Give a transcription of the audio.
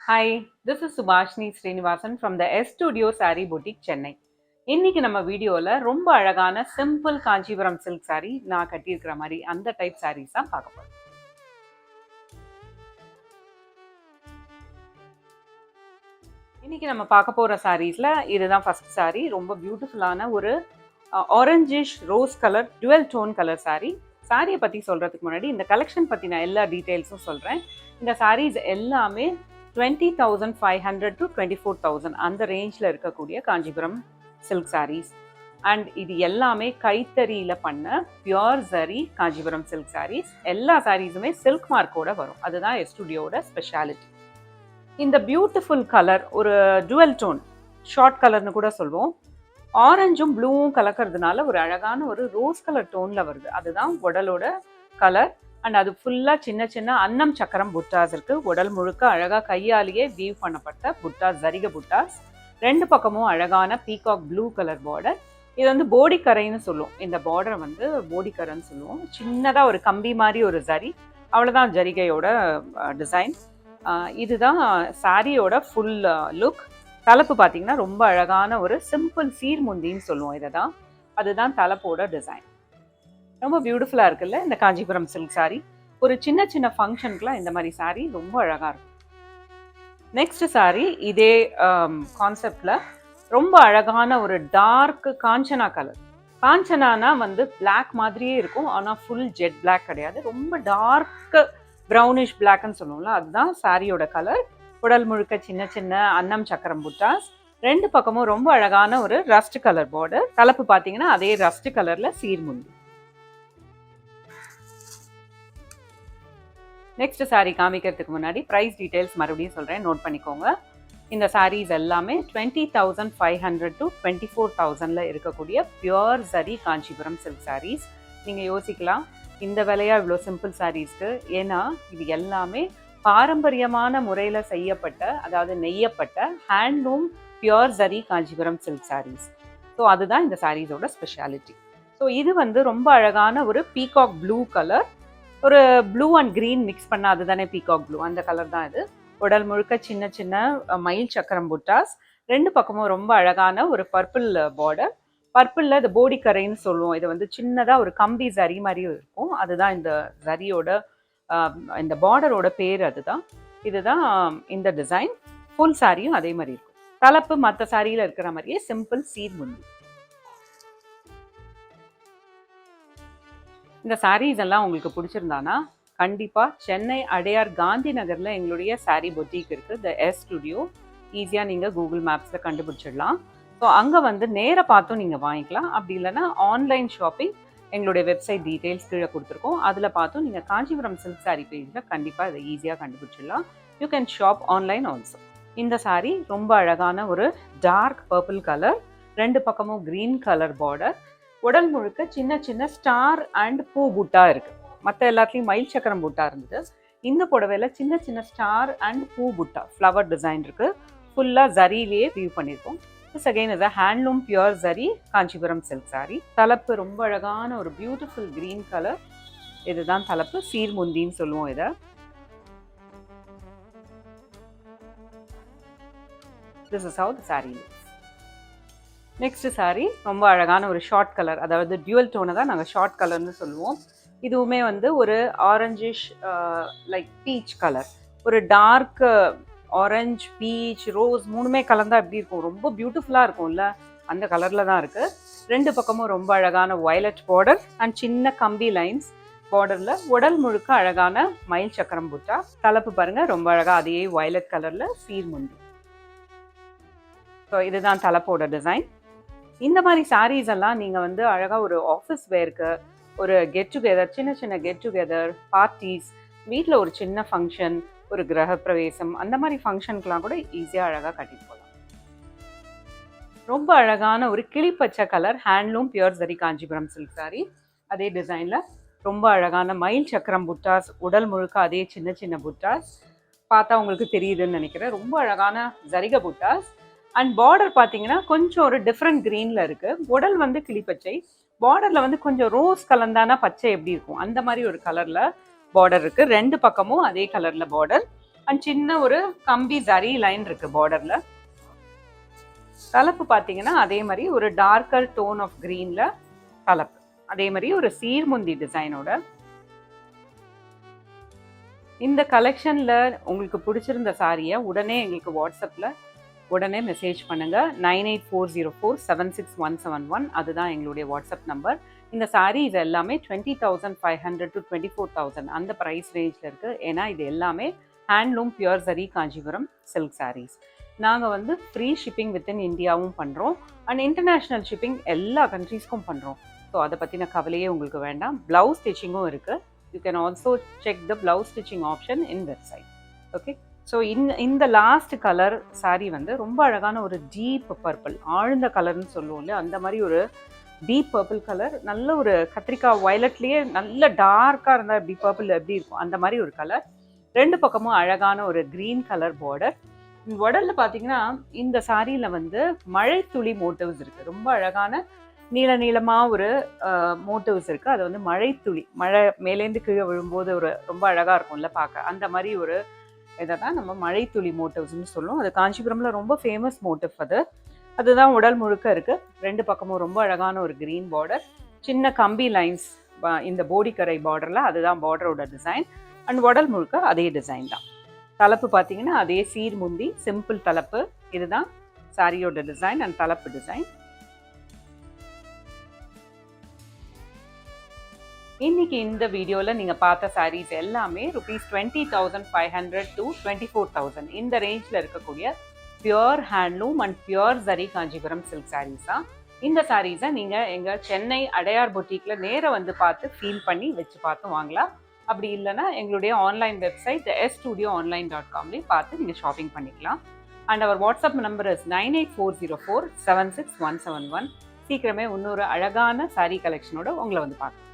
Hi, this is Subhashni Srinivasan from the S Studio Saree Boutique, Chennai. இன்னைக்கு நம்ம வீடியோவில் ரொம்ப அழகான சிம்பிள் காஞ்சிபுரம் சில்க் saree நான் கட்டியிருக்கிற மாதிரி அந்த டைப் sarees தான் பார்க்க போகிறோம். இன்னைக்கு நம்ம பார்க்க போகிற சாரீஸில் இதுதான் ஃபர்ஸ்ட் saree. ரொம்ப பியூட்டிஃபுல்லான ஒரு orangish rose colour dual tone colour saree. சாரியை பற்றி சொல்கிறதுக்கு முன்னாடி இந்த கலெக்ஷன் பற்றி நான் எல்லா டீட்டெயில்ஸும் சொல்கிறேன். இந்த sarees எல்லாமே 20,500 to 24,000 அந்த ரேஞ்சில் இருக்கக்கூடிய காஞ்சிபுரம் சில்க் sarees. அண்ட் இது எல்லாமே கைத்தறியில் பண்ண பியோர் சரி காஞ்சிபுரம் சில்க் sarees. எல்லா சாரீஸுமே சில்க் மார்க்கோட வரும். அதுதான் எஸ்டுடியோட ஸ்பெஷாலிட்டி. இந்த பியூட்டிஃபுல் கலர் ஒரு டுவெல் டோன் ஷார்ட் கலர்னு கூட சொல்லுவோம். ஆரஞ்சும் ப்ளூவும் கலக்கிறதுனால ஒரு அழகான ஒரு ரோஸ் கலர் டோனில் வருது. அதுதான் உடலோட கலர். அண்ட் அது ஃபுல்லாக சின்ன சின்ன அன்னம் சக்கரம் புட்டாஸ் இருக்குது. உடல் முழுக்க அழகாக கையாலேயே வீவ் பண்ணப்பட்ட புட்டாஸ், ஜரிக புட்டாஸ். ரெண்டு பக்கமும் அழகான பீகாக் ப்ளூ கலர் பார்டர். இது வந்து போடிக்கரைன்னு சொல்லுவோம். இந்த பார்டரை வந்து போடிக்கரைன்னு சொல்லுவோம். சின்னதாக ஒரு கம்பி மாதிரி ஒரு ஜரி, அவ்வளோதான் ஜரிகையோட டிசைன். இதுதான் சாரியோட ஃபுல் லுக். தலைப்பு பார்த்தீங்கன்னா ரொம்ப அழகான ஒரு சிம்பிள் சீர்முந்தின்னு சொல்லுவோம் இதை தான். அதுதான் தலைப்போட டிசைன். ரொம்ப பியூட்டிஃபுல்லாக இருக்குல்ல இந்த காஞ்சிபுரம் சில்க் saree. ஒரு சின்ன சின்ன ஃபங்க்ஷனுக்குலாம் இந்த மாதிரி saree ரொம்ப அழகாக இருக்கும். நெக்ஸ்ட் saree இதே கான்செப்டில் ரொம்ப அழகான ஒரு டார்க் காஞ்சனா கலர். காஞ்சனானா வந்து பிளாக் மாதிரியே இருக்கும், ஆனால் ஃபுல் ஜெட் பிளாக் கிடையாது. ரொம்ப டார்க் ப்ரௌனிஷ் பிளாக்னு சொல்லுவோம்ல, அதுதான் சாரியோட கலர். உடல் முழுக்க சின்ன சின்ன அன்னம் சக்கரம் புட்டாஸ். ரெண்டு பக்கமும் ரொம்ப அழகான ஒரு ரஸ்ட் கலர் பார்டர். தலைப்பு பார்த்தீங்கன்னா அதே ரஸ்ட் கலரில் சீர்முந்தி. நெக்ஸ்ட் saree காமிக்கிறதுக்கு முன்னாடி ப்ரைஸ் டீட்டெயில்ஸ் மறுபடியும் சொல்கிறேன், நோட் பண்ணிக்கோங்க. இந்த sarees எல்லாமே 20,500 to 24,000 இருக்கக்கூடிய பியோர் சரி காஞ்சிபுரம் சில்க் sarees. நீங்கள் யோசிக்கலாம், இந்த விலையா இவ்வளோ சிம்பிள் சாரீஸ்க்கு? ஏன்னா இது எல்லாமே பாரம்பரியமான முறையில் செய்யப்பட்ட, அதாவது நெய்யப்பட்ட ஹேண்ட்லூம் பியோர் சரி காஞ்சிபுரம் சில்க் sarees. ஸோ அதுதான் இந்த சாரீஸோட ஸ்பெஷாலிட்டி. ஸோ இது வந்து ரொம்ப அழகான ஒரு பீகாக் ப்ளூ கலர். ஒரு ப்ளூ அண்ட் க்ரீன் மிக்ஸ் பண்ணால் அதுதானே பீகாக் ப்ளூ, அந்த கலர் தான் இது. உடல் முழுக்க சின்ன சின்ன மயில் சக்கரம் புட்டாஸ். ரெண்டு பக்கமும் ரொம்ப அழகான ஒரு பர்பிள் பார்டர். பர்பிளில் இது போடிக்கரைன்னு சொல்லுவோம். இது வந்து சின்னதாக ஒரு கம்பி ஜரி மாதிரியும் இருக்கும். அதுதான் இந்த ஜரியோட இந்த பார்டரோட பேர். அதுதான் இதுதான் இந்த டிசைன். ஃபுல் சாரியும் அதே மாதிரி இருக்கும். தலைப்பு மற்ற சாரியில் இருக்கிற மாதிரியே சிம்பிள் சீர்முந்தி. இந்த சாரீஸ் எல்லாம் உங்களுக்கு பிடிச்சிருந்தானா கண்டிப்பாக சென்னை அடையார் காந்தி நகரில் எங்களுடைய சாரீ பொட்டிக் இருக்குது, த எஸ் ஸ்டுடியோ. ஈஸியாக நீங்கள் கூகுள் மேப்ஸில் கண்டுபிடிச்சிடலாம். ஸோ அங்கே வந்து நேராக பார்த்தும் நீங்கள் வாங்கிக்கலாம். அப்படி இல்லைன்னா ஆன்லைன் ஷாப்பிங் எங்களுடைய வெப்சைட் டீட்டெயில்ஸ் கீழே கொடுத்துருக்கோம், அதில் பார்த்தும் நீங்கள் காஞ்சிபுரம் சில்க் சாரீ பேஜில் கண்டிப்பாக இதை ஈஸியாக கண்டுபிடிச்சிடலாம். You can shop online also. இந்த சாரீ ரொம்ப அழகான ஒரு டார்க் பர்பிள் கலர். ரெண்டு பக்கமும் க்ரீன் கலர் பார்டர். உடல் முழுக்க சின்ன சின்ன ஸ்டார் அண்ட் பூ புட்டா இருக்கு. மற்ற எல்லாத்துலேயும் மயில் சக்கரம் புட்டா இருந்தது. இந்த புடவையில் சின்ன சின்ன ஸ்டார் அண்ட் பூ புட்டா ஃப்ளவர் டிசைன் இருக்கு. ஃபுல்லாக ஜரியிலேயே வியூ பண்ணியிருக்கோம். This again is a handloom pure zari Kanchipuram silk saree. தலைப்பு ரொம்ப அழகான ஒரு பியூட்டிஃபுல் கிரீன் கலர். இதுதான் தலைப்பு, சீர்முந்தின்னு சொல்லுவோம் இதை. This is how the saree looks. Next saree ரொம்ப அழகான ஒரு ஷார்ட் கலர், அதாவது டியூவல் டோனை தான் நாங்கள் ஷார்ட் கலர்னு சொல்லுவோம். இதுவுமே வந்து ஒரு ஆரஞ்சிஷ் லைக் பீச் கலர். ஒரு டார்க் ஆரஞ்ச், பீச், ரோஸ் மூணுமே கலந்தா எப்படி இருக்கும், ரொம்ப பியூட்டிஃபுல்லாக இருக்கும்ல, அந்த கலரில் தான் இருக்குது. ரெண்டு பக்கமும் ரொம்ப அழகான வயலட் பார்டர் அண்ட் சின்ன கம்பி லைன்ஸ் பார்டரில். உடல் முழுக்க அழகான மயில் சக்கரம் புட்டா. தலைப்பு பாருங்கள் ரொம்ப அழகாக அதே வயலட் கலரில் சீர்முந்தி. ஸோ இதுதான் தலைப்போட டிசைன். இந்த மாதிரி சாரீஸ் எல்லாம் நீங்கள் வந்து அழகாக ஒரு ஆஃபீஸ் வேருக்கு, ஒரு கெட் டுகெதர், சின்ன சின்ன கெட் டுகெதர் பார்ட்டிஸ், வீட்டில் ஒரு சின்ன ஃபங்க்ஷன், ஒரு கிரக பிரவேசம், அந்த மாதிரி ஃபங்க்ஷனுக்கெலாம் கூட ஈஸியாக அழகாக கட்டிட்டு போகலாம். ரொம்ப அழகான ஒரு கிளிப்பச்சை கலர் ஹேண்ட்லூம் பியோர் சரி காஞ்சிபுரம் சில்க் saree. அதே டிசைனில் ரொம்ப அழகான மயில் சக்கரம் புட்டாஸ். உடல் முழுக்க அதே சின்ன சின்ன புட்டாஸ். பார்த்தா உங்களுக்கு தெரியுதுன்னு நினைக்கிறேன். ரொம்ப அழகான ஜரிக புட்டாஸ். அண்ட் பார்டர் பார்த்தீங்கன்னா கொஞ்சம் ஒரு டிஃப்ரெண்ட் க்ரீனில் இருக்குது. உடல் வந்து கிளிப்பச்சை, பார்டரில் வந்து கொஞ்சம் ரோஸ் கலந்தானா பச்சை எப்படி இருக்கும் அந்த மாதிரி ஒரு கலரில் பார்டர் இருக்குது. ரெண்டு பக்கமும் அதே கலரில் பார்டர். அண்ட் சின்ன ஒரு கம்பி ஜரி லைன் இருக்கு பார்டர்ல. தலைப்பு பார்த்தீங்கன்னா அதே மாதிரி ஒரு டார்க்கர் டோன் ஆஃப் கிரீன்ல தலைப்பு. அதே மாதிரி ஒரு சீர்முந்தி டிசைனோட. இந்த கலெக்ஷன்ல உங்களுக்கு பிடிச்சிருந்த சாரியை உடனே எங்களுக்கு வாட்ஸ்அப்ல உடனே மெசேஜ் பண்ணுங்க. 9840476171 அதுதான் எங்களுடைய வாட்ஸ்அப் நம்பர். இந்த சாரீ இது எல்லாமே 20,500 to 24,000 அந்த ப்ரைஸ் ரேஞ்சில் இருக்குது. ஏன்னா இது எல்லாமே handloom pure zari Kanchipuram silk sarees. நாங்கள் வந்து ஃப்ரீ ஷிப்பிங் வித்தின் இந்தியாவும் பண்ணுறோம் அண்ட் இன்டர்நேஷ்னல் ஷிப்பிங் எல்லா கண்ட்ரீஸ்க்கும் பண்ணுறோம். ஸோ அதை பற்றின கவலையே உங்களுக்கு வேண்டாம். ப்ளவுஸ் ஸ்டிச்சிங்கும் இருக்குது. You can also check the blouse stitching option in website. Okay. So இந்த லாஸ்ட் கலர் சாரீ வந்து ரொம்ப அழகான ஒரு டீப் பர்பிள், ஆழ்ந்த கலர்னு சொல்லுவோம் இல்லையா, அந்த மாதிரி ஒரு டீப் பர்பிள் கலர். நல்ல ஒரு கத்திரிக்காய் வயலட்லேயே நல்ல டார்க்காக இருந்தால் எப்படி பர்பிள் எப்படி இருக்கும் அந்த மாதிரி ஒரு கலர். ரெண்டு பக்கமும் அழகான ஒரு க்ரீன் கலர் பார்டர். உடலில் பார்த்தீங்கன்னா இந்த சாரியில் வந்து மழை துளி மோட்டிவ்ஸ் இருக்குது. ரொம்ப அழகான நீளமாக ஒரு மோட்டிவ்ஸ் இருக்குது. அது வந்து மழை துளி, மழை மேலேருந்து கீழே விழும்போது ஒரு ரொம்ப அழகாக இருக்கும்ல பார்க்க, அந்த மாதிரி ஒரு இதை தான் நம்ம மழை துளி மோட்டிவ்ஸ்னு சொல்லுவோம். அது காஞ்சிபுரமில் ரொம்ப ஃபேமஸ் மோட்டிவ் அதுதான் உடல் முழுக்க இருக்குது. ரெண்டு பக்கமும் ரொம்ப அழகான ஒரு க்ரீன் பார்டர், சின்ன கம்பி லைன்ஸ் இந்த போடிக்கரை பார்டரில், அதுதான் பார்டரோட டிசைன். அண்ட் உடல் முழுக்க அதே டிசைன் தான். தலைப்பு பார்த்தீங்கன்னா அதே சீர் முந்தி சிம்பிள் தலைப்பு. இதுதான் சாரியோட டிசைன் அண்ட் தலைப்பு டிசைன். இன்னைக்கு இந்த வீடியோவில் நீங்கள் பார்த்த சாரீஸ் எல்லாமே ₹20,500 to 24,000 இந்த ரேஞ்சில் இருக்கக்கூடிய pure handloom and pure zari Kanchipuram silk sarees தான். இந்த சாரீஸை நீங்கள் எங்கள் சென்னை அடையார் பொட்டிக்கில் நேராக வந்து பார்த்து ஃபீல் பண்ணி வச்சு பார்த்து வாங்கலாம். அப்படி இல்லைன்னா எங்களுடைய ஆன்லைன் வெப்சைட் sstudioonline.comலேயும் பார்த்து நீங்கள் ஷாப்பிங் பண்ணிக்கலாம். And our WhatsApp number is 9840476171. சீக்கிரமே இன்னொரு அழகான சாரீ கலெக்ஷனோட உங்களை வந்து பார்க்கலாம்.